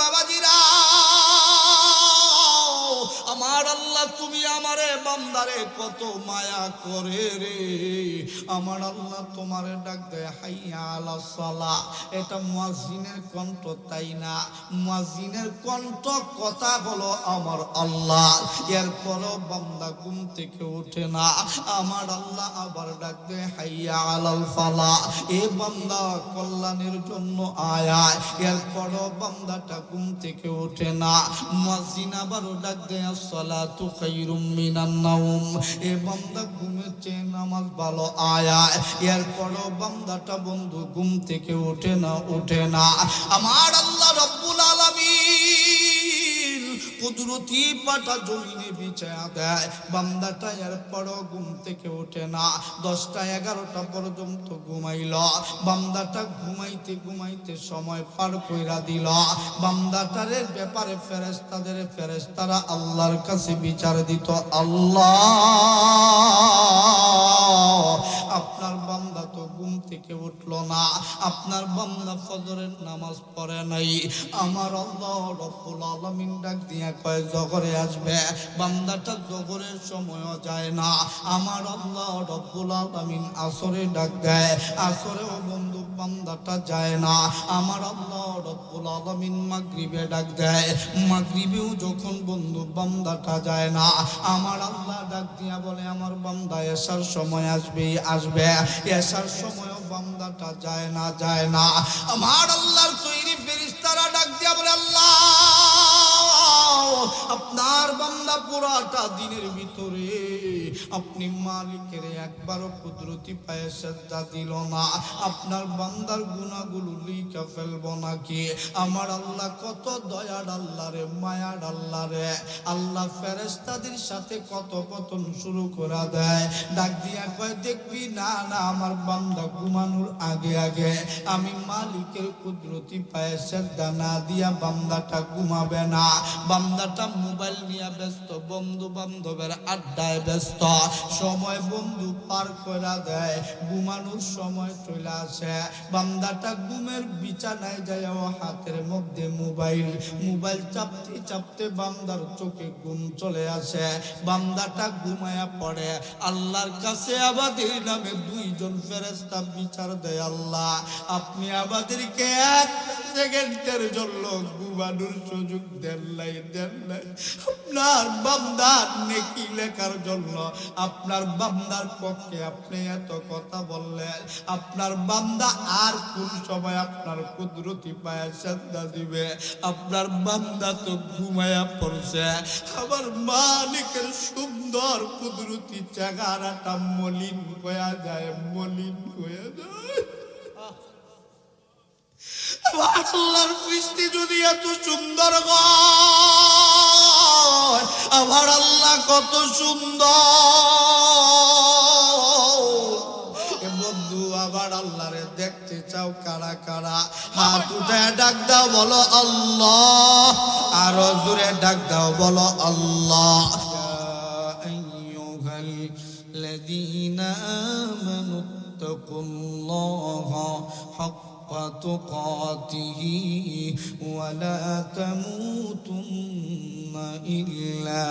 বাবাজিরা, আমার আল্লাহ তুমি আমারে বান্দারে কত মায়া করে রে। আমার আল্লাহ তোমারে ডাক দেয় হাইয়া আলাস সালাহ। এটা মুয়াজ্জিনের কণ্ঠ, তাই না? মুয়াজ্জিনের কণ্ঠ কথা হলো আমার আল্লাহ। এরপরও বান্দা ঘুম থেকে ওঠে না। আমার আল্লাহ আবার ডাক দেয় হাইয়া আলাল ফালাহ। এ বান্দা কল্যাণের জন্য আয়। এরপরও বান্দাটা ঘুম থেকে ওঠে না। মুয়াজ্জিন আবারও ডাক দেয় আসসালাতু খায়রুম মিনান নাওম। এ বান্দা ঘুমেছে, নামাজ ভালো আয়। এরপরও বান্দাটা বন্ধু ঘুম থেকে ওঠে না। আমার আল্লাহ রব্বুল আলামিন কুদরতি পাটা জমিনে বিছায়া দেয়। বান্দাটা এরপরও ঘুম থেকে ওঠে না। 10টা 11টা পর্যন্ত ঘুমাইল। বান্দাটা ঘুমাইতে সময় পার কইরা দিল। বান্দাটার ব্যাপারে ফেরেশতারা আল্লাহর কাছে বিচার দিত, আল্লাহ আপনার বান্দা তো ঘুম থেকে উঠল না, আপনার বান্দা ফজরের নামাজ পড়ে নাই। আমার আল্লাহ রব্বুল আলামিন ডাক দিয়া কয় জোহরে আসবে। বান্দাটা জোহরের সময়ও যায় না। আমার আল্লাহ রব্বুল আলামিন আসরে ডাক দেয়, আসরেও বন্ধু বান্দাটা যায় না। আমার আল্লাহ রব্বুল আলামিন মাগরিবে ডাক দেয়, মাগরিবেও যখন বন্ধু বান্দাটা যায় না। আমার আল্লাহ ডাক দিয়া বলে আমার বান্দা এশার সময় আসবে। এশার সময়ও বান্দাটা যায় না। আমার আল্লাহর তৈরি ফেরেশতারা ডাক দিয়া বলে আল্লাহ আপনার বান্দা পুরাটা দিনের ভিতরে আপনি মালিকের একবারও কুদরতি পায়ে সেজদা দিল না। আপনার বান্দার গুনাহগুলো লিখে ফেলবো নাকি? আমার আল্লাহ কত দয়ার আল্লাহ রে, মায়ার আল্লাহ রে। আল্লাহ ফেরেশতাদের সাথে কথোপকথন শুরু করে দেয়। ডাক দিয়া কয় দেখবি না আমার বান্দা ঘুমানোর আগে আমি মালিকের কুদরতি পায়ে সেজদা না দিয়া বান্দাটা ঘুমাবে না। বান্দাটা মোবাইল নিয়ে ব্যস্ত, বন্ধু বান্ধবের আড্ডায় ব্যস্ত। সময় বন্ধু পার করে দেয়, ঘুমানোর সময় চলে আসে। বান্দাটা ঘুমের বিছানায় যায়, ও হাতের মধ্যে মোবাইল চাপতে বান্দার চোখে ঘুম চলে আসে। বান্দাটা ঘুমায়া পড়ে। আল্লাহর কাছে আমাদের নামে 2 জন ফেরেশতা বিচার দেয়, আল্লাহ আপনি আমাদেরকে 1 সেকেন্ডের জন্য ঘুমানোর সুযোগ দেন নাই। আপনার বান্দার নেকি লেখার জন্য আপনার বান্দার পক্ষে আপনি এত কথা বললেন। আপনার বান্দা আর কোন সময় আপনার কুদরতি পায়ে সেজদা দিবে? আপনার বান্দা তো ঘুমায়া পড়ছে। আমার মালিকের সুন্দর কুদরতি চেহারাটা মলিন হয়ে যায়। আল্লাহর সৃষ্টি যদি এত সুন্দর হয়, আমার আল্লাহ কত সুন্দর। বন্ধু আবার আল্লাহরে দেখতে চাও কারা কারা? হাত উঠে ডাক দাও, বলো আল্লাহ। আরো জোরে ডাক দাও, বলো আল্লাহ। আইয়ুহাল্লাযীনা আমানুত্তাকুল্লাহা হাক্কা তুকাতিহি ওয়া লা তামুতুন্না ইল্লা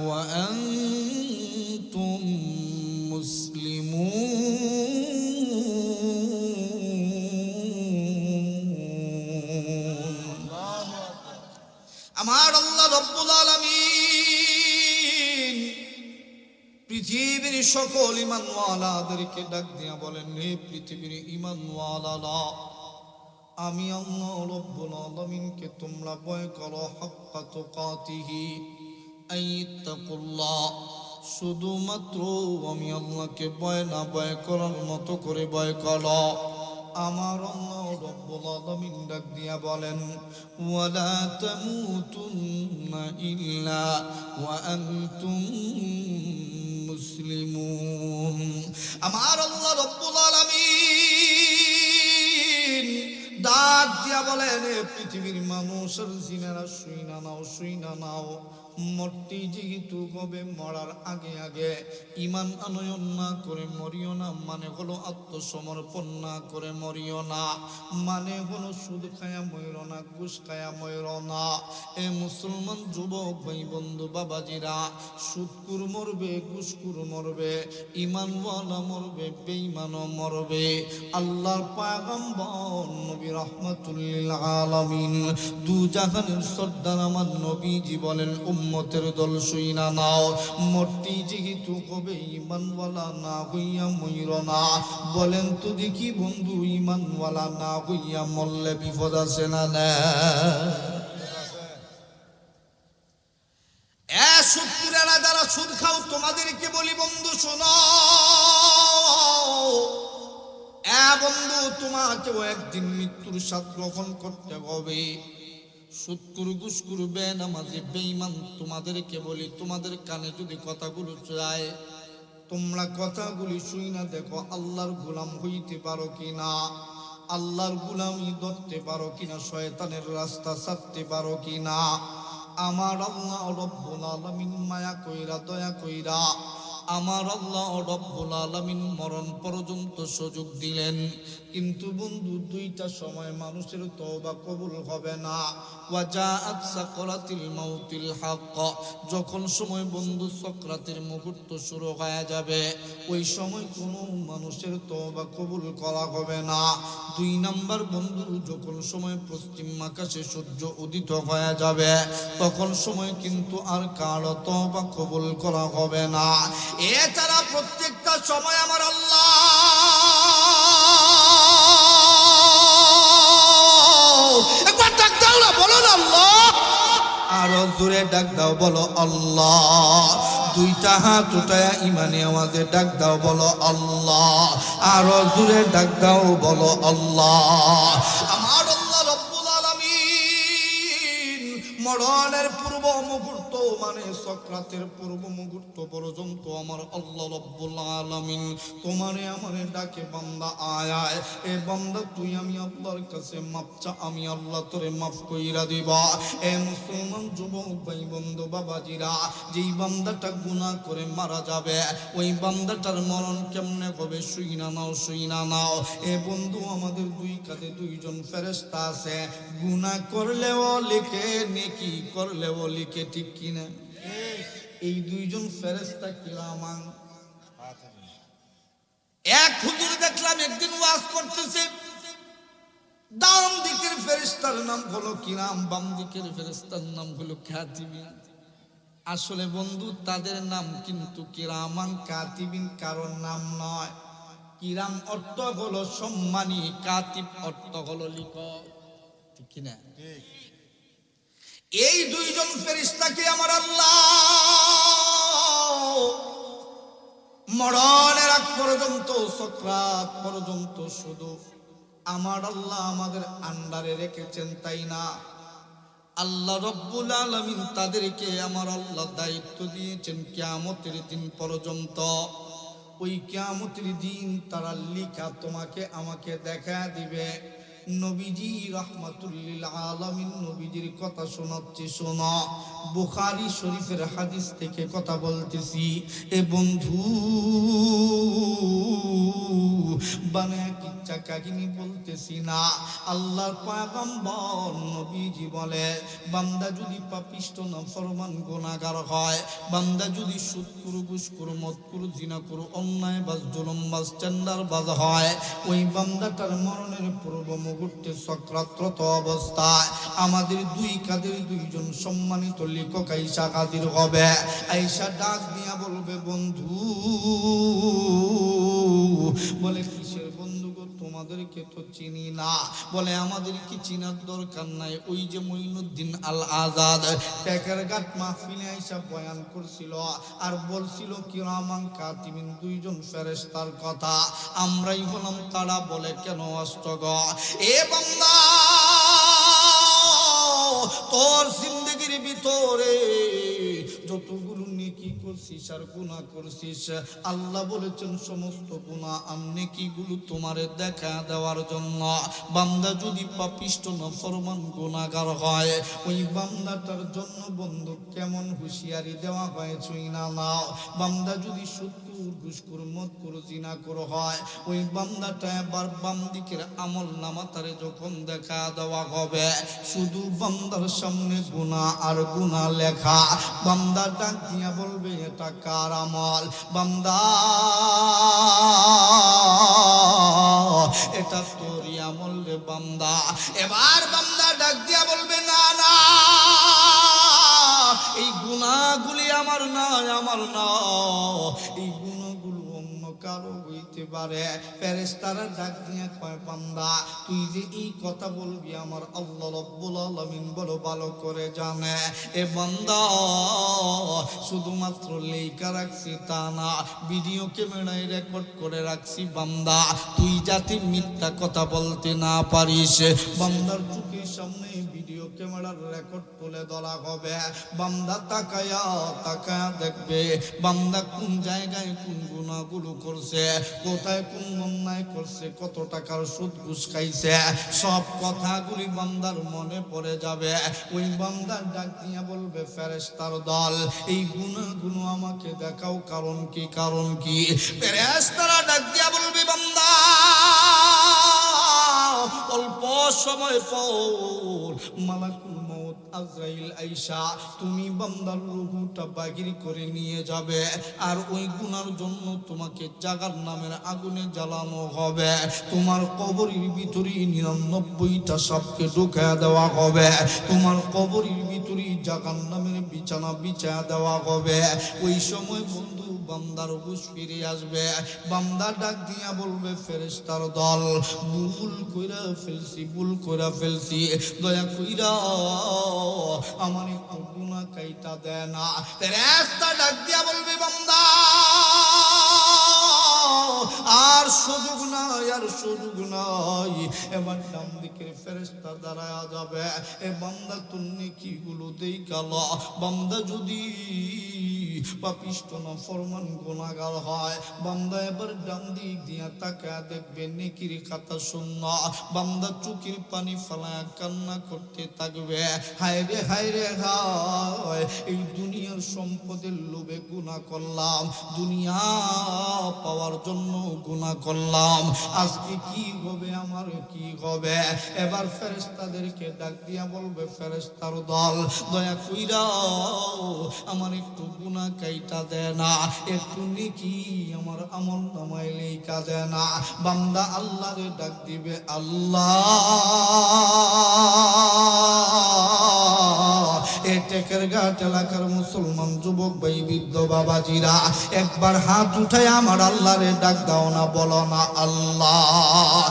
ওয়া আনতুম মুসলিমুন। আমার আল্লাহ রব্বুল আলামিন পৃথিবীর সকল ঈমানওয়ালাদেরকে ডাক দিয়া বলেন, হে পৃথিবীর ঈমানওয়ালারা, আমি আল্লাহ রব্বুল আলামিনকে তোমরা ভয় করো। হাক্কা তুকাতিহি আইত্তাকুল্লাহ, শুধুমাত্র আমি আল্লাহকে ভয় করার মতো করে ভয় করো। আমার আল্লাহ রব্বুল আলামিন ডাক দিয়া বলেন, ওয়ালা তামুতুন্না ইল্লা ওয়া আনতুম মুসলিমুন। আমার আল্লাহ রব্বুল আলামিন ডাক দিয়া বলেন, পৃথিবীর মানুষের জিনেরা শুই না নাও, মরতেই যেহেতু হবে, মরার আগে আগে ইমান আনয়ন না করে মরিও না, মানে হলো আত্মসমর্পণ না করে মরিও না, মানে হলো সুদ খায়া ময়ূর না, ঘুষ খায়া ময়ূর না। এ মুসলমান যুবক ভাই বন্ধু বাবাজিরা, সুদকুর মরবে, ঘুষকুর মরবে, ইমানওয়ালা মরবে, বেঈমানও মরবে। আল্লাহর পয়গম্বর নবী রাহমাতুল লিল আলামিন, দু জাহানের সর্দার আমার নবীজি বলেন, উম্মতের দল শুইনা নাও, মরতে যেহেতু হবে ইমানওয়ালা না হইয়া মইর না। বলেন তো দেখি বন্ধু, ইমানওয়ালা না হইয়া মরলে বিপদ আছে না? না, সুদপুরেরা যারা সুদ খাও, তোমাদেরকে বলি বন্ধু শোনো, বন্ধু তোমাকেও একদিন মৃত্যুর স্বাদ গ্রহণ করতে হবে। সুদকুর ঘুষকুর বেনামাজি বেঈমান তোমাদেরকে বলি, তোমাদের কানে যদি কথাগুলো যায়, তোমরা কথাগুলি শুই না দেখো, আল্লাহর গোলাম হইতে পারো কিনা, আল্লাহর গোলামি ধরতে পারো কিনা, শয়তানের রাস্তা ছাড়তে পারো কিনা। আমার আল্লাহ রব্বুল আলামিন মায়া কইরা দয়া কইরা আমার আল্লাহ রব্বুল আলামিন মরণ পর্যন্ত সুযোগ দিলেন, কিন্তু বন্ধু দুইটা সময় মানুষের তওবা কবুল হবে না। ওয়াজাআত সাকরাতিল মাউতিল হক, যখন সময় বন্ধু সাকরাতের মুহূর্ত শুরু হয়ে যাবে, ওই সময় কোনো মানুষের তওবা কবুল করা হবে না। দুই নাম্বার বন্ধু, যখন সময় পশ্চিম আকাশে সূর্য উদিত হয়ে যাবে, তখন সময় কিন্তু আর কারো তওবা কবুল করা হবে না। এছাড়া প্রত্যেকটা সময় আমার আল্লাহ একবার ডাক দাও না, বলো না আল্লাহ, আরো জোরে ডাক দাও, বলো আল্লাহ। দুইটা হাত উঠায়া ইমানে আওয়াজে ডাক দাও, বলো আল্লাহ। আরো জোরে ডাক দাও, বলো আল্লাহ। আমার আল্লাহ রব্বুল আলামিন মরণের পূর্ব মুহূর্ত, মানে সাকরাতের পূর্ব মুহূর্ত পর্যন্ত আমার আল্লাহ রব্বুল আলামিন তোমারে আমারে ডাকে, বান্দা আয় আয়, এ বান্দা তুই আমি আল্লাহর কাছে মাপ চা, আমি আল্লাহ তোরে মাফ কইরা দিব। এ মুসলমান যুবক ভাই বন্ধু বাবাজিরা, যেই বান্দাটা গুনাহ করে মারা যাবে, ওই বান্দাটার মরণ কেমনে হবে শুই না নাও, শুই না নাও। এ বন্ধু, আমাদের দুই কাঁধে দুইজন ফেরেশতা আছে, গুনাহ করলেও লিখে, নেকি করলেও লিখে, ঠিক কিনা? এই দুইজন ফেরেশতা কিরামান। এক হুজুর দেখলাম একদিন ওয়াজ করতেছে, ডান দিকের ফেরেশতার নাম হলো কিরাম, বাম দিকের ফেরেশতার নাম হলো কাতিবিন। আসলে বন্ধু তাদের নাম কিন্তু কিরামান কাতিবিন কারণ নাম নয়। কিরাম অর্থ হলো সম্মানী, কাতিব অর্থ হলো লিখক, ঠিক কিনা? এই দুইজন ফেরেশতাকে আমার আল্লাহ মরণের আগ পর্যন্ত, সাকরাত পর্যন্ত শুধু আমার আল্লাহ আমাদের আন্ডারে রেখেছেন, তাই না? আল্লাহ রব্বুল আলামিন তাদেরকে আমার আল্লাহ দায়িত্ব দিয়েছেন কিয়ামতের দিন পর্যন্ত। ওই কিয়ামতের দিন তারা লিখা তোমাকে আমাকে দেখা দিবে। নবীজি রাহমাতুল লিল আলামিন নবীজির কথা শোনাচ্ছি, শোনো, বুখারী শরীফের হাদিস থেকে কথা বলতেছি। এ বন্ধু বানায়া কিচ্ছা কাহিনী বলতেছি না, আল্লাহর পয়গম্বর নবীজি বলে, বান্দা যদি পাপিষ্ট নাফরমান গুনাহগার হয়, বান্দা যদি সুদখোর, ঘুষখোর, মদখোর, জিনাখোর, অন্যায়বাজ, জুলুমবাজ, টেন্ডারবাজ হয়, ওই বান্দাটার মরণের পূর্ব মুহূর্তে সাকরাতরত অবস্থায় আমাদের দুই কাঁধের দুইজন সম্মানিত লেখক আইসা হাজির হবে। আইসা ডাক দিয়া বলবে, বন্ধু, বলে কিসের বন্ধু গো, তোমাদেরকে তো চিনি না। বলে আমাদের কি চিনার দরকার নাই, ওই যে মঈনুদ্দিন আল আজাদ টেকারঘাট মাহফিলে আইসা বয়ান করছিল আর বলছিল কিরামান কাতিবিন দুইজন ফেরেশতার কথা, আমরাই হলাম তারা। বলে কেন আসছো গো? এ বান্দা, তোর জিন্দেগির ভিতরে যতগুলো নেকি করছিস আর গুনাহ করছিস, আল্লাহ বলেছেন সমস্ত গুনাহ আর নেকিগুলো তোমারে দেখা দেওয়ার জন্য। বান্দা যদি পাপিষ্ট নাফরমান গুনাহগার হয়, ওই বান্দাটার জন্য বন্ধু কেমন হুঁশিয়ারি দেওয়া হয়েছে না নাও। বান্দা যদি সুদখোর, ঘুষখোর, মদখোর, জিনাখোর হয়, ওই বান্দাটা এবার বাম দিকের আমল নামা তারে যখন দেখা দেওয়া হবে, শুধু বান্দার সামনে গুনাহ আর গুনাহ লেখা। বান্দা ডাক দিয়া বলবে এটা কার আমল? বান্দা এটা তোরই আমল রে বান্দা। এবার বান্দা ডাক দিয়া বলবে না না, এই গুনাহগুলি আমার না, আমার না, এই গুনাহগুলো অন্য কারো হইতে পারে। ফেরেশতারা ডাক দিয়া কয় বান্দা তুই যে এই কথা বলবি আমার আল্লাহ রাব্বুল আলামিন বড় ভালো করে জানে। এ বান্দা শুধুমাত্র লেখা রাখছি তা না, ভিডিও ক্যামেরায় রেকর্ড করে রাখছি বান্দা, তুই যাতে মিথ্যা কথা বলতে না পারিস। বান্দার চোখের সামনে ভিডিও ক্যামেরার রেকর্ড তুলে ধরা হবে। বান্দা তাকায়া তাকায়া দেখবে বান্দা কোন জায়গায় কোন গুনাহগুলো করছে, কোথায় কোন অন্যায় করছে, কত টাকার সুদ ঘুষ খাইছে, সব কথাগুলি বান্দার মনে পড়ে যাবে। ওই বান্দার ডাক দিয়া বলবে ফেরেশতার দল এই গুনাহগুলো আমাকে দেখাও, কারণ কি, কারণ কি? ফেরেশতারা ডাক দিয়া বলবে বান্দা অল্প সময় পর মালাকুল মউত আজরাইল আইসা তুমি বান্দার রূহটা বাহির করে নিয়ে যাবে, আর ওই গুনার জন্য তোমাকে জাহান্নামের আগুনে জ্বালানো হবে। তোমার কবরের ভিতরে 99টা সাপকে ঢুকায়া দেওয়া হবে, তোমার কবরের ভিতরে জাহান্নামের বিছানা বিছায়া দেওয়া হবে। ওই সময় বন্ধু বান্দার হুঁশ ফিরে আসবে। বান্দা ডাক দিয়া বলবে ফেরেশতার দল ভুল কইরা ফেলছি, ভুল কইরা ফেলছি, দয়া কইরা আমার একটু গুনাহ কাইটা দেয় না। ফেরেশতা ডাক দিয়া বলবে বান্দা আর সুযোগ নাই, আর সুযোগ নাই। এবার ডান দিকের ফেরেশতা দাঁড়ায়া যাবে। এ বান্দা তোর নেকিগুলো দেখাল। বান্দা যদি পাপিষ্ট নাফরমান গুনাহগার হয়, বান্দা এবার ডান দিক দিয়া তাকায়া দেখবে নেকির খাতা শূন্য। বান্দা চোখের পানি ফেলায়া কান্না করতে থাকবে, হায় রে হায় রে হায়, এই দুনিয়ার সম্পদের লোভে গুনাহ করলাম, দুনিয়া পাওয়ার জন্য গুনাহ করলাম, আজকে কি হবে, আমার কি হবে? এবার ফেরেশতাদেরকে ডাক দিয়া বলবে ফেরেশতার দল দয়া কইরা আমার একটু গুনাহ কাইটা দেয় না, একটু নেকি আমার আমল নামায় লেখা দেয় না। বান্দা আল্লাহরে ডাক দিবে আল্লাহ। এ টেকের ঘাট এলাকার মুসলমান যুবক ভাই বৃদ্ধ বাবাজিরা একবার হাত উঠায় আমার আল্লাহরে ডাক দাও না, বলো না আল্লাহ।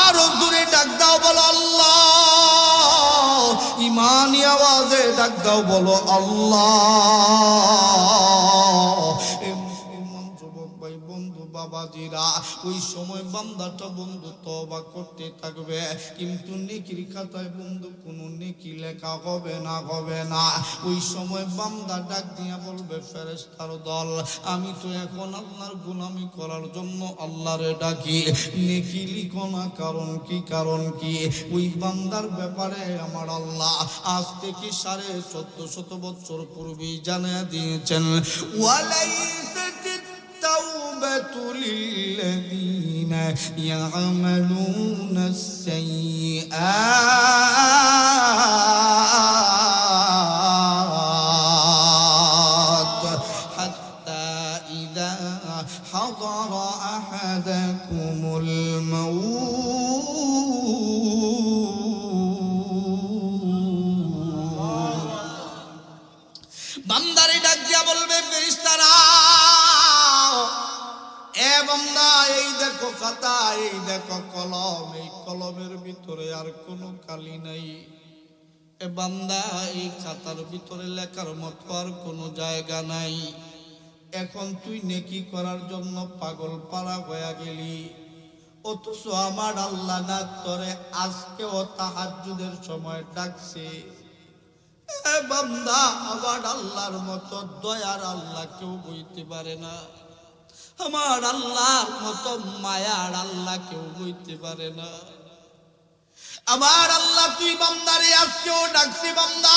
আরো জোরে ডাক দাও, বলো আল্লাহ। ইমানি আওয়াজে ডাক দাও, বলো আল্লাহ। এ মুসলমান যুবক ভাই বন্ধু বাবাজিরা ওই সময় বান্দাটা বন্ধু তওবা করতে থাকবে, কিন্তু নেকির খাতায় বন্ধু কোনো নেকি লেখা হবে না, হবে না। ওই সময় বান্দা ডাক দিয়া বলবে ফেরেশতার দল আমি তো এখন আল্লাহর গোলামি করার জন্য আল্লাহরে ডাকি, নেকি লিখো না, কারণ কি, কারণ কি? ওই বান্দার ব্যাপারে আমার আল্লাহ আজ থেকে 1450 বছর পূর্বেই জানিয়ে দিয়েছেন التوبة للذين يعملون السيئات حتى إذا حضر أحدكم الموت বান্দারে ডাক দিয়া বলবে ফেরেশতারা এ বান্দা এই দেখো খাতা, এই দেখো কলম, এই কলমের ভিতরে আর কোনো কালি নাই। এ বান্দা এই খাতার ভিতরে লেখার মতো আর কোনো জায়গা নাই। এখন তুই নেকি করার জন্য পাগল পাড়া হয়ে গেলি, অথচ আমার আল্লাহ না তোরে আজকেও তাহাজ্জুদের সময় ডাকছে। বান্দা, আমার আল্লাহর মতো দয়ার আল্লাহ কেউ হইতে পারে না, আমার আল্লাহর মতো মায়ার আল্লাহ কেউ হইতে পারে না। আমার আল্লাহ তুই বান্দারে আজকেও ডাকছি, বান্দা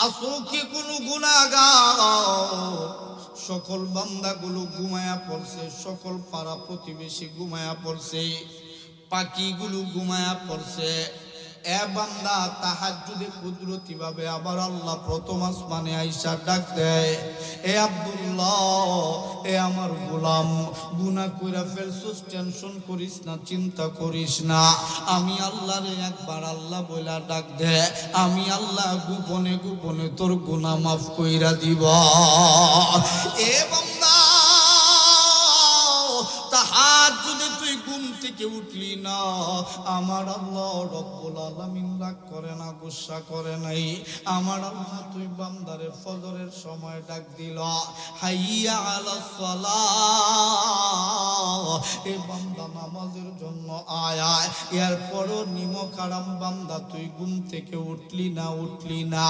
আসো কি কোনো গুনাহগার? সকল বান্দাগুলো ঘুমায়া পড়ছে, সকল পাড়া প্রতিবেশী ঘুমায়া পড়ছে, পাখিগুলো ঘুমায়া পড়ছে। এ বান্দা তাহাজ্জুদে কুদরতি ভাবে আবার আল্লাহ প্রথম আসমানে আইসা ডাক দেয়, এ আব্দুল্লাহ, এ আমার গোলাম, গুনাহ কইরা ফেলছস, টেনশন করিস না, চিন্তা করিস না। আমি আল্লাহরে একবার আল্লাহ বইলা ডাক দে, আমি আল্লাহ গোপনে গোপনে তোর গুনাহ মাফ কইরা দিব। এ বান্দা, তাহাজ্জুদে তুই ঘুম থেকে উঠলি না, আমার আল্লাহ রব্বুল আলামিন রাগ করে না, গুসা করে নাই। আমার আল্লাহ তুই বান্দারে ফজরের সময় ডাক দিল, হাইয়া আলাস সালাহ, এ বান্দা নামাজের জন্য আয় আয়। এরপরও নিমক হারাম বান্দা তুই ঘুম থেকে উঠলি না, উঠলি না।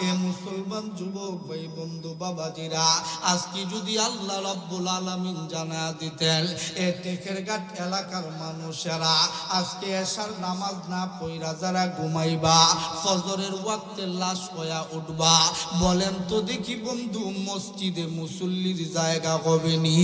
এ মুসলমান যুবক ভাই বন্ধু বাবাজিরা, আজকে যদি আল্লাহ রব্বুল আলামিন জানা দিতেন, এ টেকেরঘাট এলাকার মানুষেরা আজকে এশার নামাজ না পইরা যারা ঘুমাইবা, ফজরের ওয়াক্তে লাশ হইয়া উঠবা, বলেন তো দেখি বন্ধু, মসজিদে মুসল্লির জায়গা হবে নি?